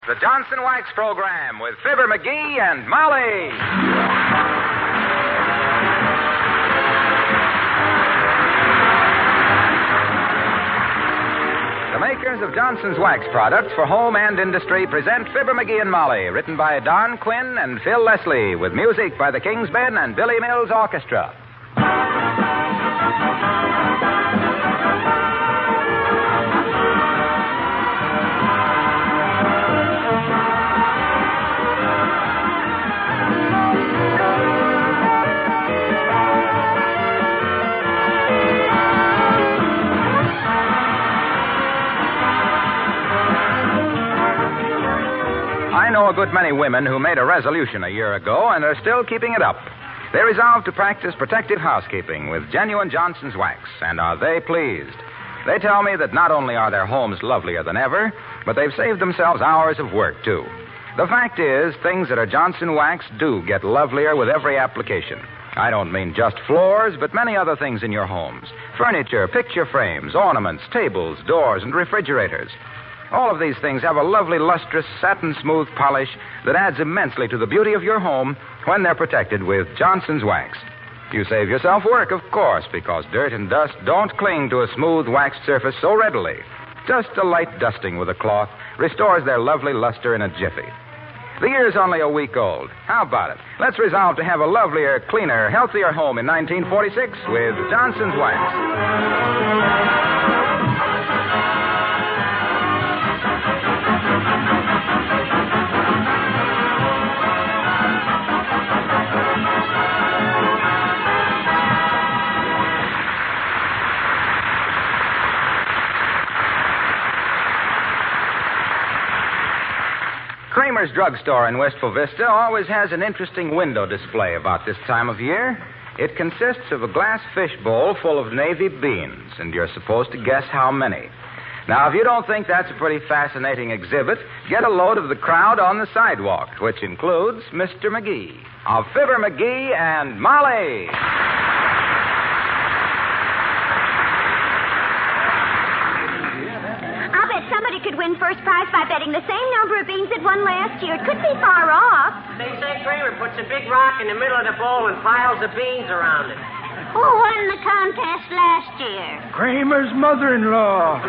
the Johnson Wax Program with Fibber, Mcgee, and Molly. The makers of Johnson's Wax products for home and industry present Fibber, Mcgee, and Molly, written by Don Quinn and Phil Leslie, with music by the King's Men and Billy Mills Orchestra. I know a good many women who made a resolution a year ago and are still keeping it up. They resolved to practice protective housekeeping with genuine Johnson's Wax, and are they pleased? They tell me that not only are their homes lovelier than ever, but they've saved themselves hours of work, too. The fact is, things that are Johnson Wax do get lovelier with every application. I don't mean just floors, but many other things in your homes. Furniture, picture frames, ornaments, tables, doors, and refrigerators. All of these things have a lovely, lustrous, satin-smooth polish that adds immensely to the beauty of your home when they're protected with Johnson's Wax. You save yourself work, of course, because dirt and dust don't cling to a smooth, waxed surface so readily. Just a light dusting with a cloth restores their lovely luster in a jiffy. The year's only a week old. How about it? Let's resolve to have a lovelier, cleaner, healthier home in 1946 with Johnson's Wax. Kramer's Drugstore in Wistful Vista always has an interesting window display about this time of year. It consists of a glass fishbowl full of navy beans, and you're supposed to guess how many. Now, if you don't think that's a pretty fascinating exhibit, get a load of the crowd on the sidewalk, which includes Mr. Mcgee of Fibber, Mcgee, and Molly. Somebody could win first prize by betting the same number of beans that won last year. It could be far off. They say Kramer puts a big rock in the middle of the bowl and piles of beans around it. Who won the contest last year? Kramer's mother-in-law.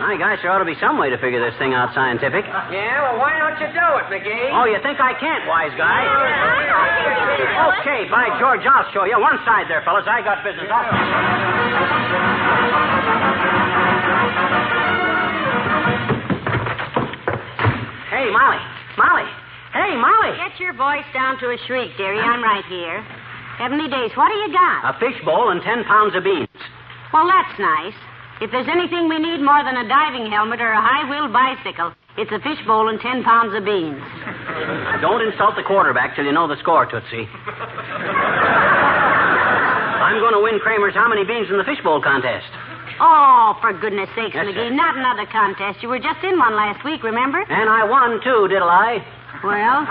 My gosh, there ought to be some way to figure this thing out scientific. Yeah, well, why don't you do it, Mcgee? Oh, you think I can't, wise guy? Yeah. Okay, by George, I'll show you. One side there, fellas. I got business. Hey, Molly. Molly. Hey, Molly. Get your voice down to a shriek, dearie. I'm right here. Heavenly days, what do you got? A fishbowl and 10 pounds of beans. Well, that's nice. If there's anything we need more than a diving helmet or a high-wheel bicycle, it's a fishbowl and 10 pounds of beans. Don't insult the quarterback till you know the score, Tootsie. I'm going to win Kramer's how many beans in the fishbowl contest. Oh, for goodness sakes, Yes, Mcgee, sir. not another contest. You were just in one last week, remember? And I won, too, diddle I? Well,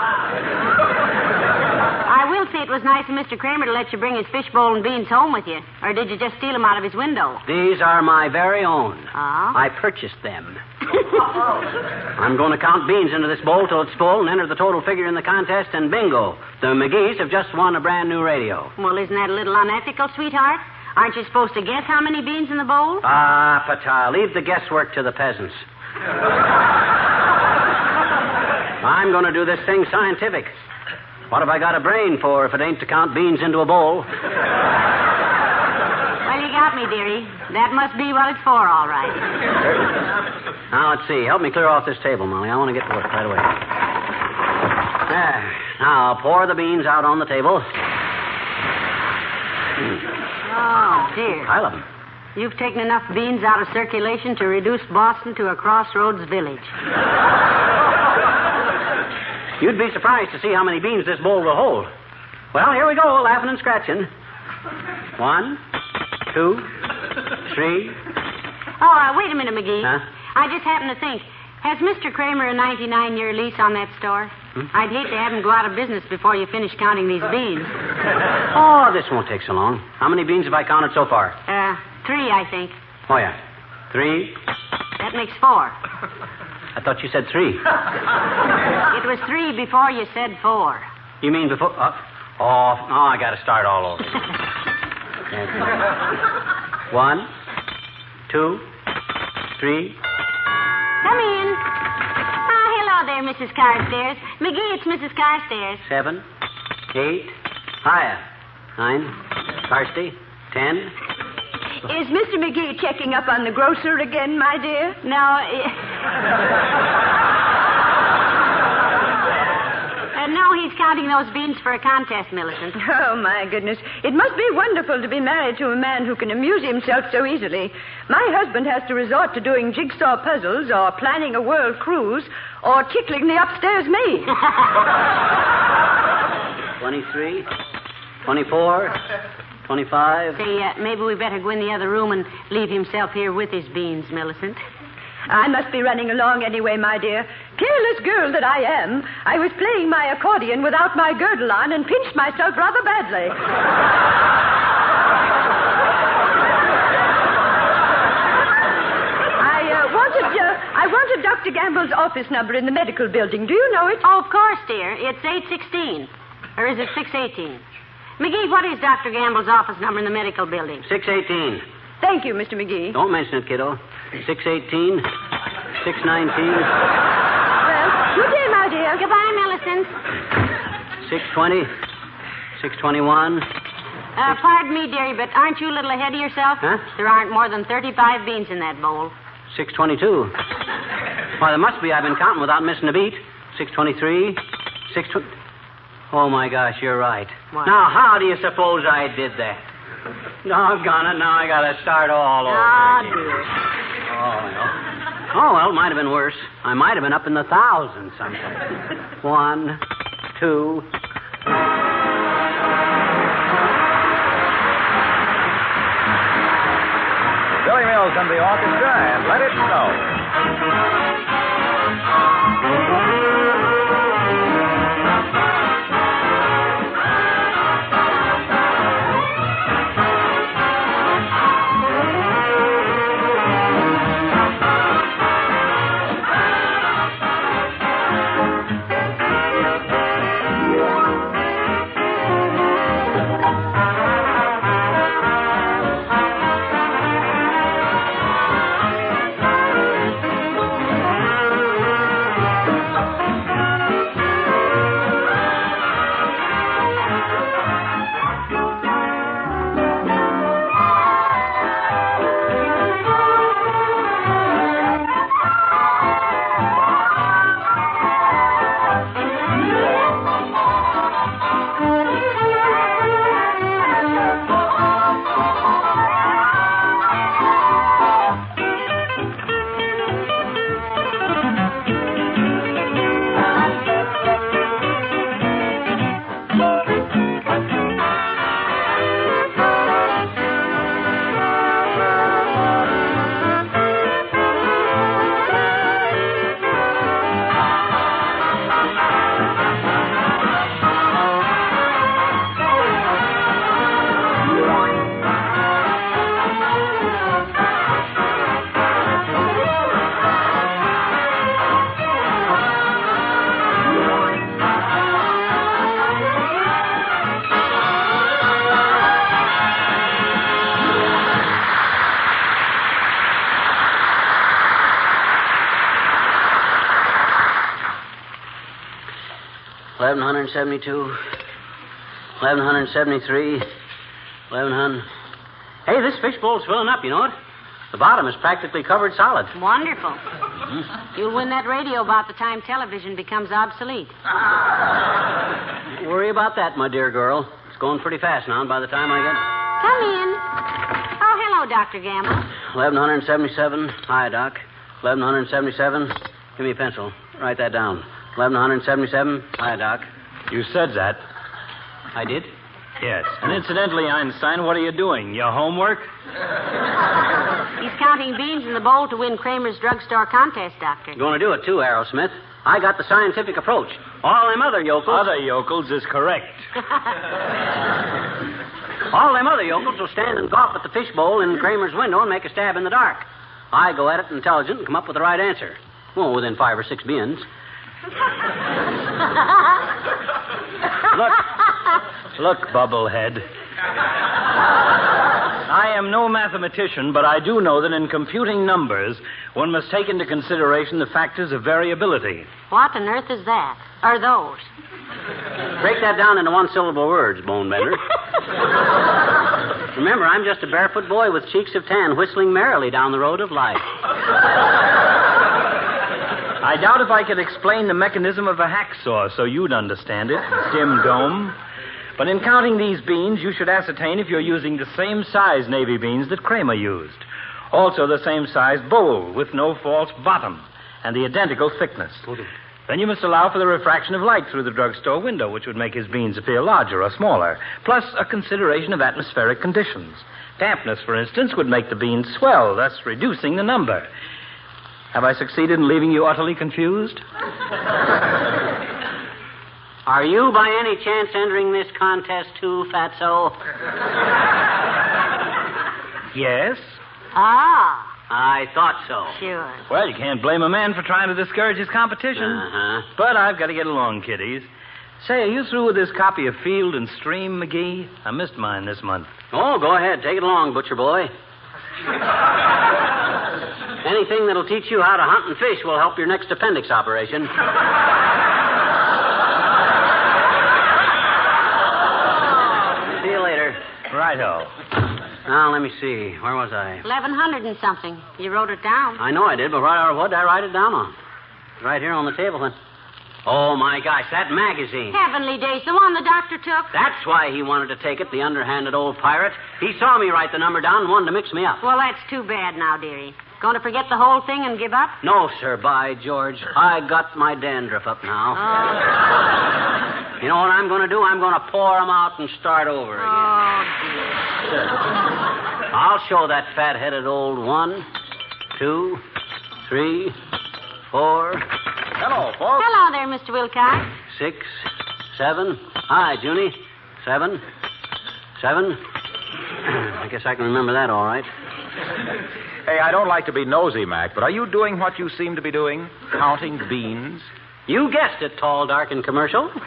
I will say it was nice of Mr. Kramer to let you bring his fishbowl and beans home with you. Or did you just steal them out of his window? These are my very own. Oh? I purchased them. I'm going to count beans into this bowl till it's full and enter the total figure in the contest, and bingo, the Mcgees have just won a brand new radio. Well, isn't that a little unethical, sweetheart? Aren't you supposed to guess how many beans in the bowl? Ah, Pata, leave the guesswork to the peasants. I'm going to do this thing scientific. What have I got a brain for if it ain't to count beans into a bowl? Well, you got me, dearie. That must be what it's for, all right. Now, let's see. Help me clear off this table, Molly. I want to get to work right away. There. Now, pour the beans out on the table. Oh, dear. I love them. You've taken enough beans out of circulation to reduce Boston to a crossroads village. You'd be surprised to see how many beans this bowl will hold. Well, here we go, laughing and scratching. 1, 2, 3. Oh, wait a minute, Mcgee. Huh? I just happened to think. Has Mr. Kramer a 99-year lease on that store? I'd hate to have him go out of business before you finish counting these beans. Oh, this won't take so long. How many beans have I counted so far? 3, I think. Oh, yeah. 3. That makes 4. I thought you said 3. It was 3 before you said 4. You mean before... I got to start all over. 1, 2, 3. Come in. Hello there, Mrs. Carstairs. McGee, it's Mrs. Carstairs. 7, 8. Hiya. 9. Carsty. 10. Is Mr. McGee checking up on the grocer again, my dear? No, no, he's counting those beans for a contest, Millicent. Oh, my goodness. It must be wonderful to be married to a man who can amuse himself so easily. My husband has to resort to doing jigsaw puzzles or planning a world cruise or tickling the upstairs maid. 23, 24, 25. Say, maybe we better go in the other room and leave himself here with his beans, Millicent. I must be running along anyway, my dear. Careless girl that I am, I was playing my accordion without my girdle on and pinched myself rather badly. I wanted Dr. Gamble's office number in the medical building. Do you know it? Oh, of course, dear. It's 816. Or is it 618? McGee, what is Dr. Gamble's office number in the medical building? 618. Thank you, Mr. McGee. Don't mention it, kiddo. 618, 619. Well, good day, my dear. Goodbye, Millicent. 620, 621. Pardon me, dearie, but aren't you a little ahead of yourself? Huh? There aren't more than 35 beans in that bowl. 622. Why, there must be. I've been counting without missing a beat. 623, 620. Oh, my gosh, you're right. What? Now, how do you suppose I did that? Doggone it, now I got to start all over again. Dear. Oh, well, it might have been worse. I might have been up in the thousands sometime. 1, 2... Billy Mills and the orchestra, and Let It Snow. $1,172, 1,173, 1,100. Hey, this fishbowl's filling up, you know it? The bottom is practically covered solid. Wonderful. Mm-hmm. You'll win that radio about the time television becomes obsolete. Don't worry about that, my dear girl. It's going pretty fast now, and by the time I get... Come in. Oh, hello, Dr. Gamble. 1,177. Hi, Doc. 1,177. Give me a pencil. Write that down. 1,177. Hi, Doc. You said that. I did? Yes. And incidentally, Einstein, what are you doing? Your homework? He's counting beans in the bowl to win Kramer's drugstore contest, Doctor. Going to do it, too, Aerosmith. I got the scientific approach. All them other yokels... Other yokels is correct. All them other yokels will stand and gawp at the fishbowl in Kramer's window and make a stab in the dark. I go at it intelligent and come up with the right answer. Oh, within 5 or 6 bins. Look, Bubblehead. I am no mathematician, but I do know that in computing numbers, one must take into consideration the factors of variability. What on earth is that? Or those? Break that down into one-syllable words, Bonebender. Remember, I'm just a barefoot boy with cheeks of tan whistling merrily down the road of life. I doubt if I could explain the mechanism of a hacksaw so you'd understand it, Dim Dome. But in counting these beans, you should ascertain if you're using the same size navy beans that Kramer used. Also the same size bowl with no false bottom and the identical thickness. Then you must allow for the refraction of light through the drugstore window, which would make his beans appear larger or smaller, plus a consideration of atmospheric conditions. Dampness, for instance, would make the beans swell, thus reducing the number. Have I succeeded in leaving you utterly confused? Are you, by any chance, entering this contest too, Fatso? Yes. Ah, I thought so. sure. Well, you can't blame a man for trying to discourage his competition. Uh-huh. But I've got to get along, kiddies. Say, are you through with this copy of Field and Stream, McGee? I missed mine this month. Oh, go ahead. Take it along, butcher boy. Anything that'll teach you how to hunt and fish will help your next appendix operation. See you later. Righto. Now, let me see. Where was I? 1,100 and something. You wrote it down. I know I did, but what did I write it down on? It's right here on the table. Oh, my gosh, that magazine. Heavenly days, the one the doctor took. That's why he wanted to take it, the underhanded old pirate. He saw me write the number down and wanted to mix me up. Well, that's too bad now, dearie. Going to forget the whole thing and give up? No, sir, by George. I got my dandruff up now. Oh. You know what I'm going to do? I'm going to pour them out and start over again. Oh, dear. I'll show that fat-headed old 1, 2, 3, 4. Hello, folks. Hello there, Mr. Wilcox. 6, 7. Hi, Junie. 7. I guess I can remember that all right. Hey, I don't like to be nosy, Mac, but are you doing what you seem to be doing? Counting beans? You guessed it, tall, dark, and commercial. He's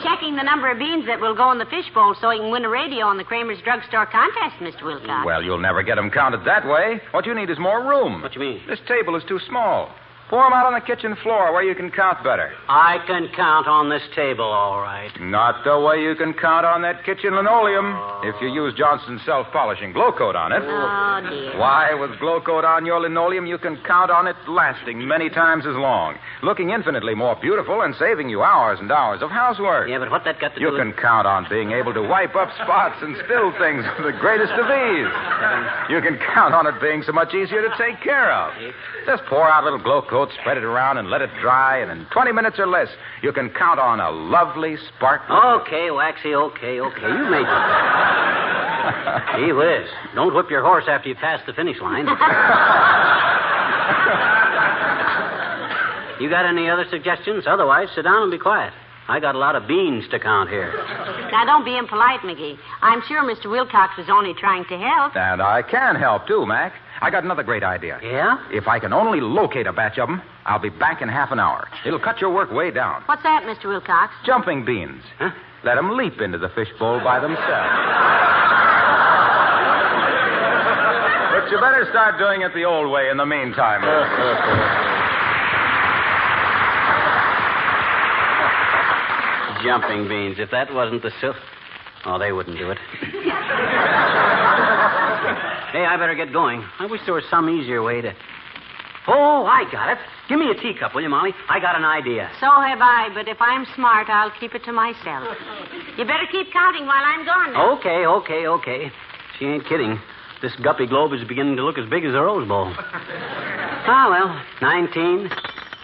checking the number of beans that will go in the fishbowl so he can win a radio on the Kramer's Drugstore contest, Mr. Wilcox. Well, you'll never get them counted that way. What you need is more room. What you mean? This table is too small. Pour them out on the kitchen floor where you can count better. I can count on this table, all right. Not the way you can count on that kitchen linoleum if you use Johnson's self-polishing glow coat on it. Oh, dear. Why, with glow coat on your linoleum, you can count on it lasting many times as long, looking infinitely more beautiful and saving you hours and hours of housework. Yeah, but what that got to do You with... can count on being able to wipe up spots and spill things with the greatest of ease. You can count on it being so much easier to take care of. Just pour out a little glow coat, spread it around, and let it dry, and in 20 minutes or less, you can count on a lovely, sparkling... Okay, Waxy, okay. You made it. Gee whiz. Don't whip your horse after you pass the finish line. You got any other suggestions? Otherwise, sit down and be quiet. I got a lot of beans to count here. Now, don't be impolite, McGee. I'm sure Mr. Wilcox was only trying to help. And I can help, too, Mac. I got another great idea. Yeah? If I can only locate a batch of them, I'll be back in half an hour. It'll cut your work way down. What's that, Mr. Wilcox? Jumping beans. Huh? Let them leap into the fishbowl by themselves. But you better start doing it the old way in the meantime. Jumping beans. If that wasn't the silk... Oh, they wouldn't do it. Hey, I better get going. I wish there was some easier way to... Oh, I got it. Give me a teacup, will you, Molly? I got an idea. So have I, but if I'm smart, I'll keep it to myself. You better keep counting while I'm gone now. Okay. She ain't kidding. This guppy globe is beginning to look as big as a rose bowl. Ah, well, 19,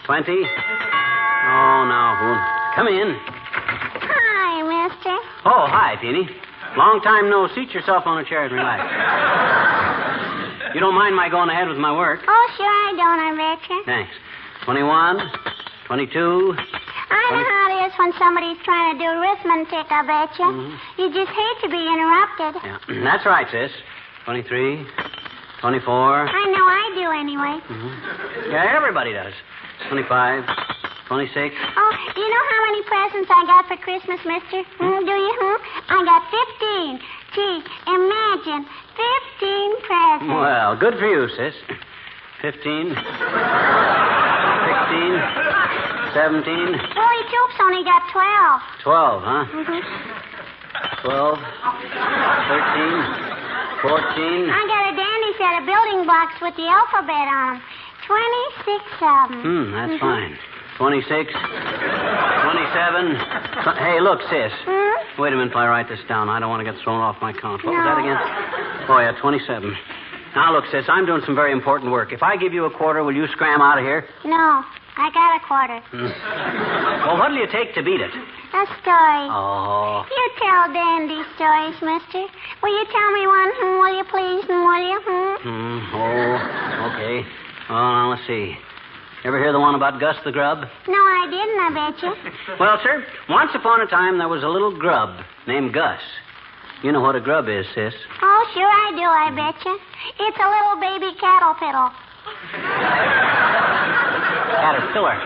20. Oh, now, who? Come in. Hi, mister. Oh, hi, Peony. Long time no. Seat yourself on a chair and relax. You don't mind my going ahead with my work? Oh, sure I don't, I betcha. Thanks. 21, 22. I know how it is when somebody's trying to do arithmetic, I betcha. You just hate to be interrupted. Yeah, that's right, sis. 23, 24. I know I do anyway. Mm-hmm. Yeah, everybody does. 25. 26. Oh, you know how many presents I got for Christmas, mister? Do you? I got 15. Gee, imagine. 15 presents. Well, good for you, sis. 15. 16. 17. Bully Toops only got 12. 12, huh? 12. 13. 14. I got a dandy set of building blocks with the alphabet on them. 26 of them. That's fine. 26. 27. Hey, look, sis. Wait a minute till I write this down. I don't want to get thrown off my count. What was that again? Oh, yeah, 27. Now, look, sis, I'm doing some very important work. If I give you a quarter, will you scram out of here? No, I got a quarter. Well, what'll you take to beat it? A story. Oh. You tell dandy stories, mister. Will you tell me one, will you please, will you? Oh, okay. Now, let's see. Ever hear the one about Gus the Grub? No, I didn't, I bet you. Well, sir, once upon a time there was a little grub named Gus. You know what a grub is, sis? Oh, sure I do, I bet you. It's a little baby caterpillar. Caterpillar.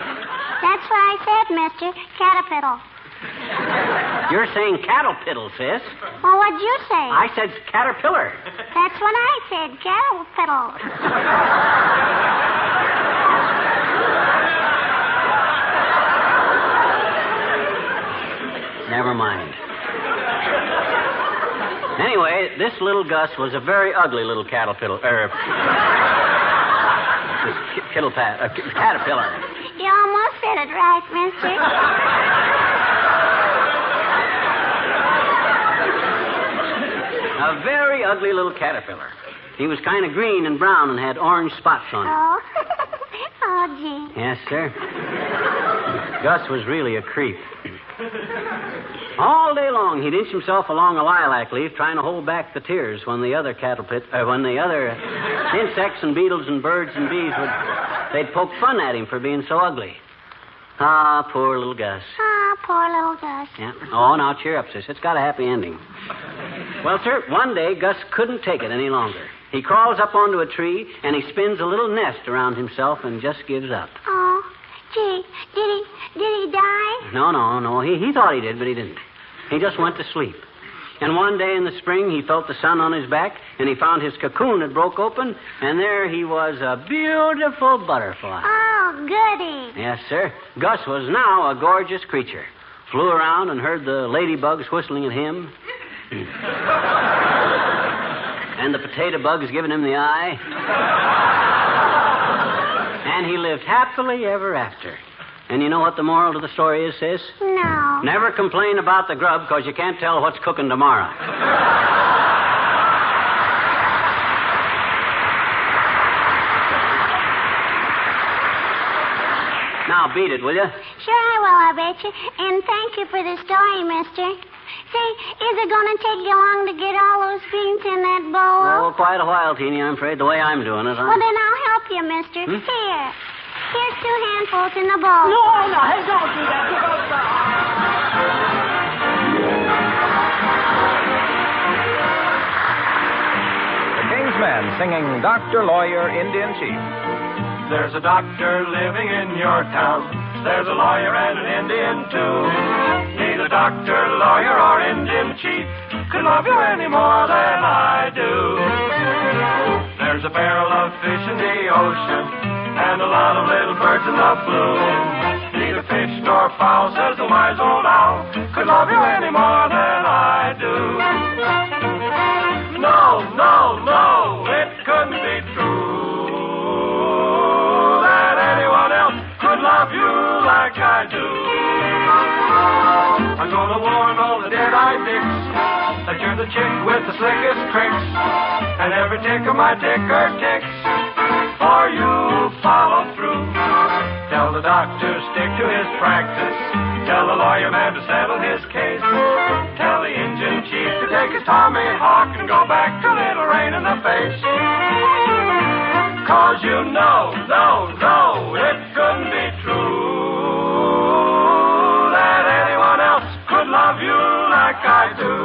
That's what I said, mister. Caterpillar. You're saying caterpillar, sis. Well, what'd you say? I said caterpillar. That's what I said, caterpillar. Never mind. Anyway, this little Gus was a very ugly little caterpillar. Caterpillar. You almost said it right, mister. A very ugly little caterpillar. He was kind of green and brown and had orange spots on him. Oh. Oh, gee. Yes, sir. Gus was really a creep. All day long, he'd inch himself along a lilac leaf trying to hold back the tears when the other insects and beetles and birds and bees they'd poke fun at him for being so ugly. Ah, poor little Gus. Ah, poor little Gus. Yeah. Oh, now cheer up, sis. It's got a happy ending. Well, sir, one day Gus couldn't take it any longer. He crawls up onto a tree and he spins a little nest around himself and just gives up. Oh, gee, did he die? No. He thought he did, but he didn't. He just went to sleep. And one day in the spring, he felt the sun on his back, and he found his cocoon had broke open, and there he was, a beautiful butterfly. Oh, goody. Yes, sir. Gus was now a gorgeous creature. Flew around and heard the ladybugs whistling at him. And the potato bugs giving him the eye. And he lived happily ever after. And you know what the moral to the story is, sis? No. Never complain about the grub, because you can't tell what's cooking tomorrow. Now, beat it, will you? Sure I will, I bet you. And thank you for the story, mister. Say, is it going to take you long to get all those beans in that bowl? Oh, quite a while, Teeny, I'm afraid, the way I'm doing it. Well, then I'll help you, mister. Here. Here's 2 handfuls in the bowl. No, hey, don't do that. Don't stop. The King's Men singing Dr. Lawyer, Indian Chief. There's a doctor living in your town. There's a lawyer and an Indian, too. Neither doctor, lawyer, or Indian chief could love you any more than I do. There's a barrel of fish in the ocean and a lot of little birds in the blue. Neither fish nor fowl, says the wise old owl, could love you any more than I do. No, it couldn't be true that anyone else could love you like I do. I'm gonna warn all the dead-eyed dicks that you're the chick with the slickest tricks, and every tick of my ticker ticks for you follow through. Tell the doctor stick to his practice. Tell the lawyer man to settle his case. Tell the Indian chief to take his Tommy Hawk and go back to Little Rain in the Face. 'Cause you know, it couldn't be true that anyone else could love you like I do.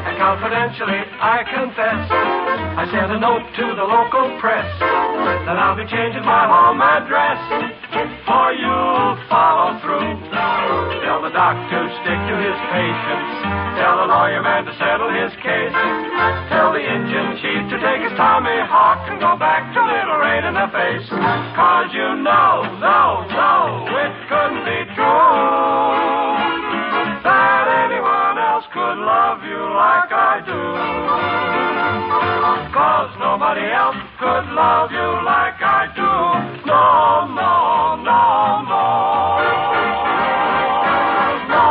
And confidentially, I confess I sent a note to the local press that I'll be changing my home address. For you'll follow through. Tell the doctor to stick to his patients. Tell the lawyer man to settle his case. Tell the engine chief to take his Tommy Hawk and go back to Little Rain in the face. 'Cause you know, it couldn't be true that anyone else could love you like I do. 'Cause nobody else could love you like I do. No, no, no, no, no.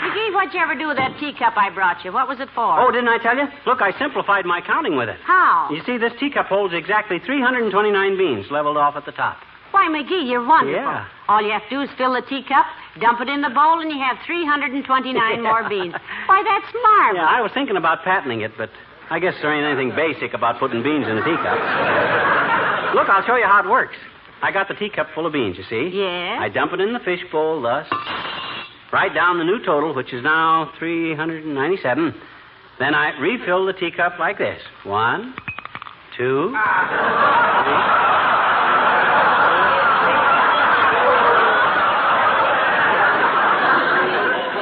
McGee, what'd you ever do with that teacup I brought you? What was it for? Oh, didn't I tell you? Look, I simplified my counting with it. How? You see, this teacup holds exactly 329 beans leveled off at the top. Why, McGee, you're wonderful. Yeah. All you have to do is fill the teacup, dump it in the bowl, and you have 329 more beans. Why, that's marvelous. Yeah, I was thinking about patenting it, but I guess there ain't anything basic about putting beans in a teacup. Look, I'll show you how it works. I got the teacup full of beans, you see? Yes. I dump it in the fish bowl, thus. Write down the new total, which is now 397. Then I refill the teacup like this. 1, 2, 3.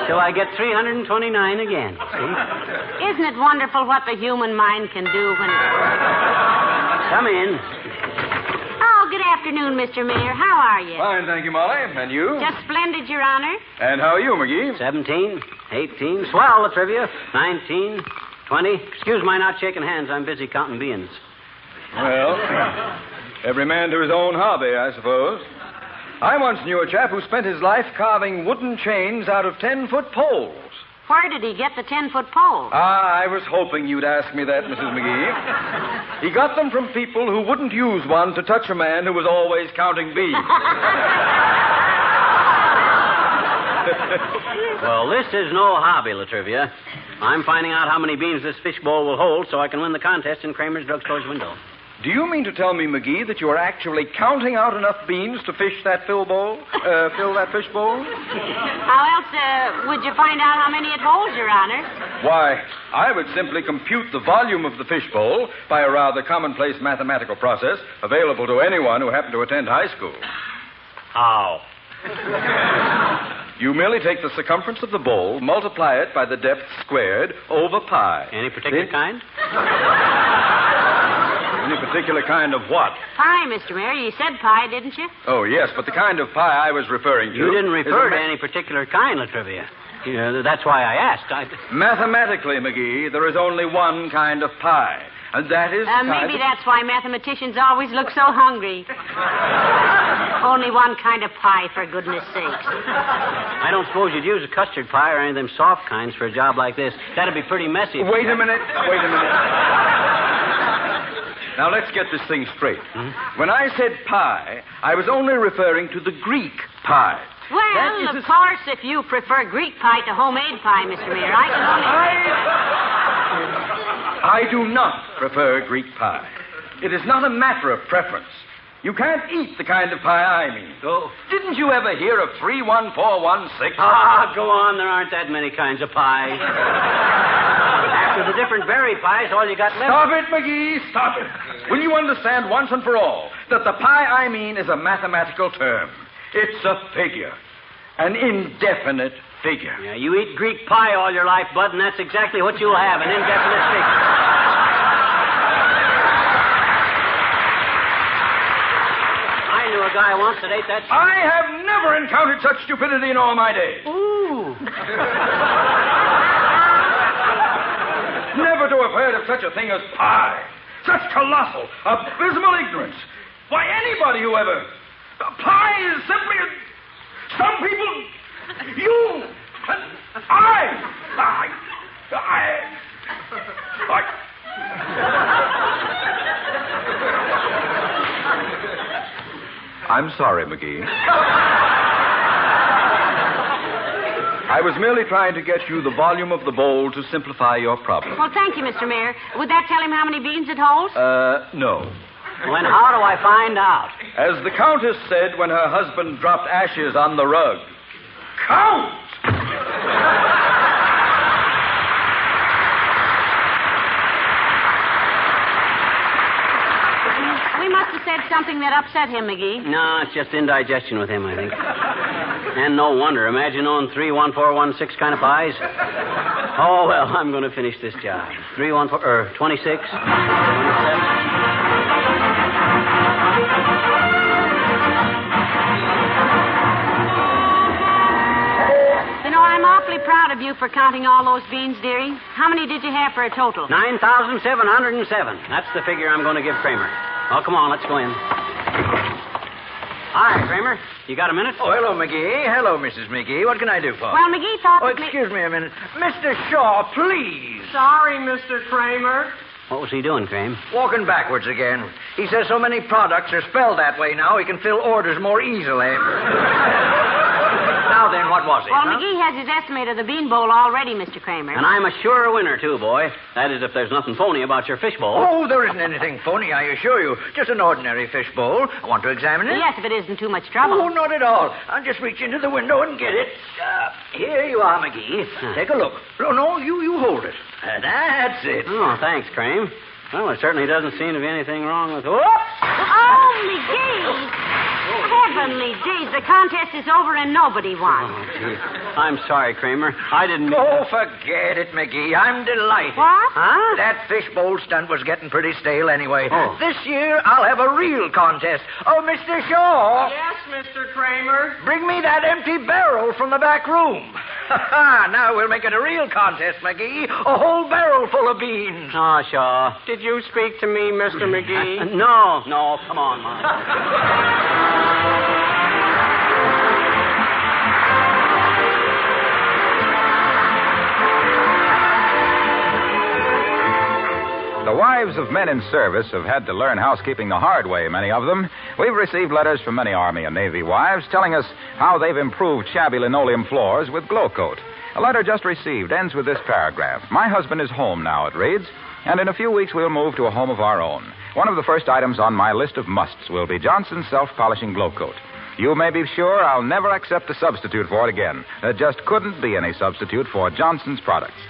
Till I get 329 again, see? Isn't it wonderful what the human mind can do when it... Come in. Oh, good afternoon, Mr. Mayor. How are you? Fine, thank you, Molly. And you? Just splendid, Your Honor. And how are you, McGee? 17, 18. Swell, the trivia. 19, 20. Excuse my not shaking hands. I'm busy counting beans. Well, every man to his own hobby, I suppose. I once knew a chap who spent his life carving wooden chains out of 10-foot poles. Where did he get the 10-foot pole? I was hoping you'd ask me that, Mrs. McGee. He got them from people who wouldn't use one to touch a man who was always counting beans. Well, this is no hobby, Latrivia. I'm finding out how many beans this fish bowl will hold so I can win the contest in Kramer's drugstore's window. Do you mean to tell me, McGee, that you are actually counting out enough beans to fish that fill that fish bowl? How else would you find out how many it holds, Your Honor? Why, I would simply compute the volume of the fish bowl by a rather commonplace mathematical process available to anyone who happened to attend high school. How? You merely take the circumference of the bowl, multiply it by the depth squared over pi. Any particular kind? Any particular kind of what? Pie, Mr. Mayor. You said pie, didn't you? Oh, yes, but the kind of pie I was referring to... You didn't refer to any particular kind, Latrivia. That's why I asked. Mathematically, McGee, there is only one kind of pie. And that is... Maybe that's why mathematicians always look so hungry. Only one kind of pie, for goodness sakes. I don't suppose you'd use a custard pie or any of them soft kinds for a job like this. That'd be pretty messy. Wait a minute. Now, let's get this thing straight. When I said pie, I was only referring to the Greek pie. Well, of course, if you prefer Greek pie to homemade pie, Mr. Mayor, I can only... I do not prefer Greek pie. It is not a matter of preference. You can't eat the kind of pie I mean. Oh. Didn't you ever hear of 31416? Ah, go on. There aren't that many kinds of pie. After the different berry pies, all you got left... Stop it, McGee. Stop it. Will you understand once and for all that the pie I mean is a mathematical term? It's a figure. An indefinite figure. Yeah, you eat Greek pie all your life, Bud, and that's exactly what you'll have, an indefinite figure. I knew a guy once that ate that... I have never encountered such stupidity in all my days. Ooh. Never to have heard of such a thing as pie. Such colossal, abysmal ignorance. Why, anybody who ever... Pie is simply a... Some people... You... I'm sorry, McGee. I was merely trying to get you the volume of the bowl to simplify your problem. Well, thank you, Mr. Mayor. Would that tell him how many beans it holds? No. When how do I find out? As the Countess said when her husband dropped ashes on the rug. Count! We must have said something that upset him, McGee. No, it's just indigestion with him, I think. And no wonder. Imagine owning 3, 1, 4, 1, 6 kind of pies. Oh, well, I'm going to finish this job. 3, 1, 4, 26, 27. You know, I'm awfully proud of you for counting all those beans, dearie. How many did you have for a total? 9,707. That's the figure I'm going to give Kramer. Oh, come on, let's go in. Hi, Kramer. You got a minute? Oh, hello, McGee. Hello, Mrs. McGee. What can I do for you? Well, McGee thought... Oh, that excuse me a minute. Mr. Shaw, please. Sorry, Mr. Kramer. What was he doing, Kramer? Walking backwards again. He says so many products are spelled that way now he can fill orders more easily. Now then, what was it? Well, McGee has his estimate of the bean bowl already, Mr. Kramer. And I'm a sure winner, too, boy. That is, if there's nothing phony about your fishbowl. Oh, there isn't anything phony, I assure you. Just an ordinary fish bowl. Want to examine it? Yes, if it isn't too much trouble. Oh, not at all. I'll just reach into the window and get it. Here you are, McGee. Take a look. No, you hold it. That's it. Oh, thanks, Kramer. Well, there certainly doesn't seem to be anything wrong with... Whoop! Oh, McGee! Heavenly days, the contest is over and nobody won. Oh, gee. I'm sorry, Kramer. I didn't... Oh, forget it, McGee. I'm delighted. What? Huh? That fishbowl stunt was getting pretty stale anyway. Oh. This year, I'll have a real contest. Oh, Mr. Shaw. Yes, Mr. Kramer. Bring me that empty barrel from the back room. Now we'll make it a real contest, McGee. A whole barrel full of beans. Oh, Shaw. Did you speak to me, Mr. McGee? No, come on, Mom. The wives of men in service have had to learn housekeeping the hard way, many of them. We've received letters from many Army and Navy wives telling us how they've improved shabby linoleum floors with Glow Coat. A letter just received ends with this paragraph. My husband is home now, it reads, and in a few weeks we'll move to a home of our own. One of the first items on my list of musts will be Johnson's self-polishing Glow Coat. You may be sure I'll never accept a substitute for it again. There just couldn't be any substitute for Johnson's products.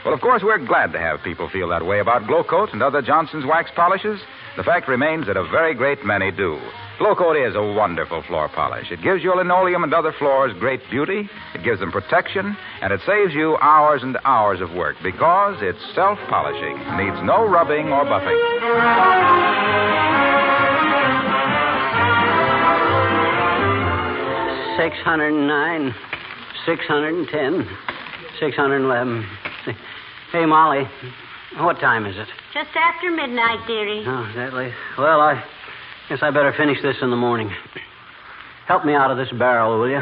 Well, of course, we're glad to have people feel that way about Glow Coat and other Johnson's wax polishes. The fact remains that a very great many do. Glow Coat is a wonderful floor polish. It gives your linoleum and other floors great beauty, it gives them protection, and it saves you hours and hours of work because it's self-polishing, needs no rubbing or buffing. 609, 610, 611. Hey, Molly, what time is it? Just after midnight, dearie. Oh, that late? Well, I guess I better finish this in the morning. Help me out of this barrel, will you?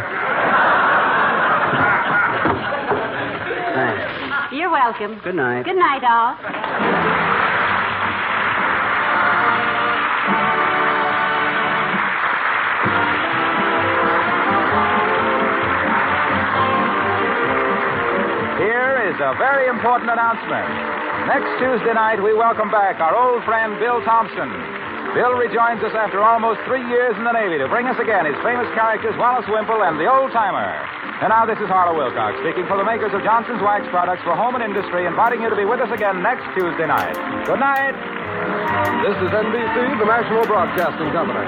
Thanks. You're welcome. Good night. Good night, all. A very important announcement. Next Tuesday night, we welcome back our old friend Bill Thompson. Bill rejoins us after almost 3 years in the Navy to bring us again his famous characters Wallace Wimple and the Old Timer. And now this is Harlow Wilcox speaking for the makers of Johnson's Wax Products for Home and Industry, inviting you to be with us again next Tuesday night. Good night. This is NBC, the National Broadcasting Company.